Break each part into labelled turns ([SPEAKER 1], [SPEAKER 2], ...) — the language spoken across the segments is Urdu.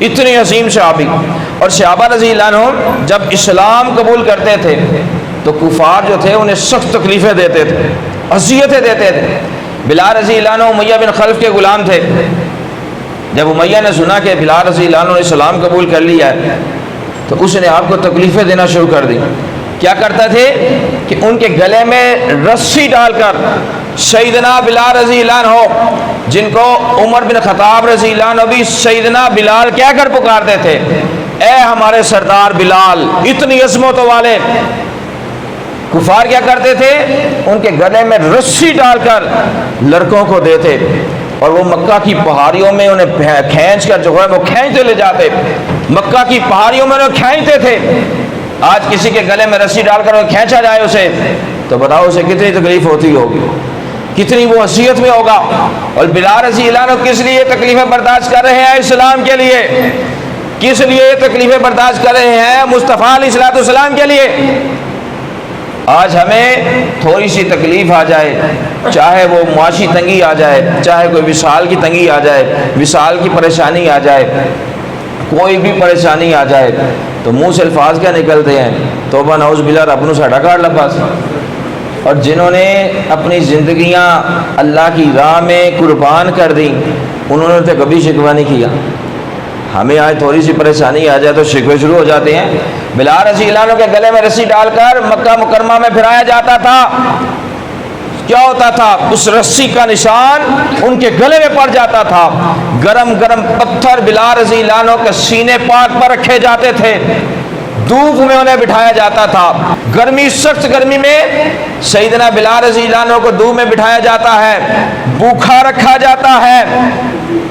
[SPEAKER 1] اتنی عظیم صحابی. اور صحابہ رضی اللہ عنہ جب اسلام قبول کرتے تھے تو کفار جو تھے انہیں سخت تکلیفیں دیتے تھے، اذیتیں دیتے تھے. بلال رضی اللہ عنہ امیہ بن خلف کے غلام تھے. جب امیہ نے سنا کہ بلال رضی اللہ عنہ نے اسلام قبول کر لیا ہے تو اس نے آپ کو تکلیفیں دینا شروع کر دی. کیا کرتا تھے کہ ان کے گلے میں رسی ڈال کر سیدنا بلال رضی اللہ عنہ، جن کو عمر بن خطاب رضی اللہ عنہ بھی سیدنا بلال کہہ کر پکارتے تھے، اے ہمارے سردار بلال، اتنی عظمتوں والے. کفار کیا کرتے تھے، ان کے گلے میں رسی ڈال کر لڑکوں کو دیتے اور وہ مکہ کی پہاڑیوں میں انہیں کھینچ کر جو ہے وہ کھینچتے لے جاتے. مکہ کی پہاڑیوں میں انہیں کھینچتے تھے. آج کسی کے گلے میں رسی ڈال کر کھینچا جائے اسے تو بتاؤ اسے کتنی تکلیف ہوتی ہوگی، کتنی وہ اذیت میں ہوگا. اور بلال رضی اللہ عنہ کس لیے تکلیفیں برداشت کر رہے ہیں؟ اسلام کے لیے. کس لیے یہ تکلیفیں برداشت کر رہے ہیں؟ مصطفیٰ علیہ الصلوۃ والسلام کے لیے. آج ہمیں تھوڑی سی تکلیف آ جائے، چاہے وہ معاشی تنگی آ جائے، چاہے کوئی وصال کی تنگی آ جائے، وصال کی پریشانی آ جائے، کوئی بھی پریشانی آ جائے تو منہ سے الفاظ کیا نکلتے ہیں؟ توبہ نعوذ باللہ، رب ساڈا کاٹ لباس. اور جنہوں نے اپنی زندگیاں اللہ کی راہ میں قربان کر دی انہوں نے تو کبھی شکوہ نہیں کیا. ہمیں آج تھوڑی سی پریشانی آ جائے تو شکوے شروع ہو جاتے ہیں. بلال رضی اللہ عنہ کے گلے میں رسی ڈال کر مکہ مکرمہ میں پھرایا جاتا تھا. کیا ہوتا تھا؟ اس رسی کا نشان ان کے گلے میں پڑ جاتا تھا. گرم گرم پتھر بلال رضی اللہ عنہ کے سینے پاک پر رکھے جاتے تھے. دھوپ میں انہیں بٹھایا جاتا تھا. گرمی، سخت گرمی میں سیدنا بلال رضی اللہ عنہ کو دھوپ میں بٹھایا جاتا ہے، بھوکھا رکھا جاتا ہے.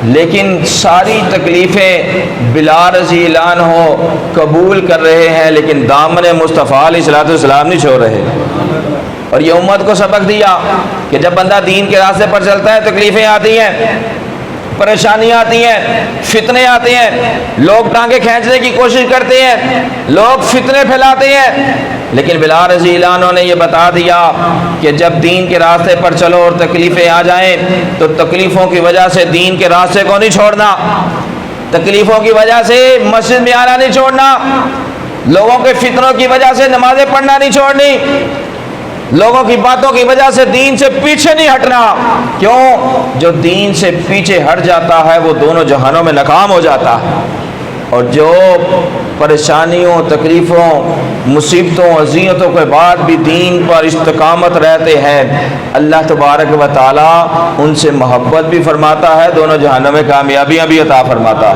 [SPEAKER 1] لیکن ساری تکلیفیں بلال رضی اللہ عنہ قبول کر رہے ہیں، لیکن دامن مصطفیٰ علیہ الصلوۃ والسلام نہیں چھوڑ رہے. اور یہ امت کو سبق دیا کہ جب بندہ دین کے راستے پر چلتا ہے تکلیفیں آتی ہیں، پریشانیاں آتی ہیں، فتنے آتے ہیں، لوگ ٹانگیں کھینچنے کی کوشش کرتے ہیں، لوگ فتنے پھیلاتے ہیں. لیکن بلال رضی اللہ عنہ نے یہ بتا دیا کہ جب دین کے راستے پر چلو اور تکلیفیں آ جائیں تو تکلیفوں کی وجہ سے دین کے راستے کو نہیں چھوڑنا، تکلیفوں کی وجہ سے مسجد میں آنا نہیں چھوڑنا، لوگوں کے فتنوں کی وجہ سے نمازیں پڑھنا نہیں چھوڑنی، لوگوں کی باتوں کی وجہ سے دین سے پیچھے نہیں ہٹنا. کیوں؟ جو دین سے پیچھے ہٹ جاتا ہے وہ دونوں جہانوں میں ناکام ہو جاتا ہے. اور جو پریشانیوں، تکلیفوں، مصیبتوں، اذیتوں کے بعد بھی دین پر استقامت رہتے ہیں، اللہ تبارک و تعالی ان سے محبت بھی فرماتا ہے، دونوں جہانوں میں کامیابیاں بھی عطا فرماتا ہے.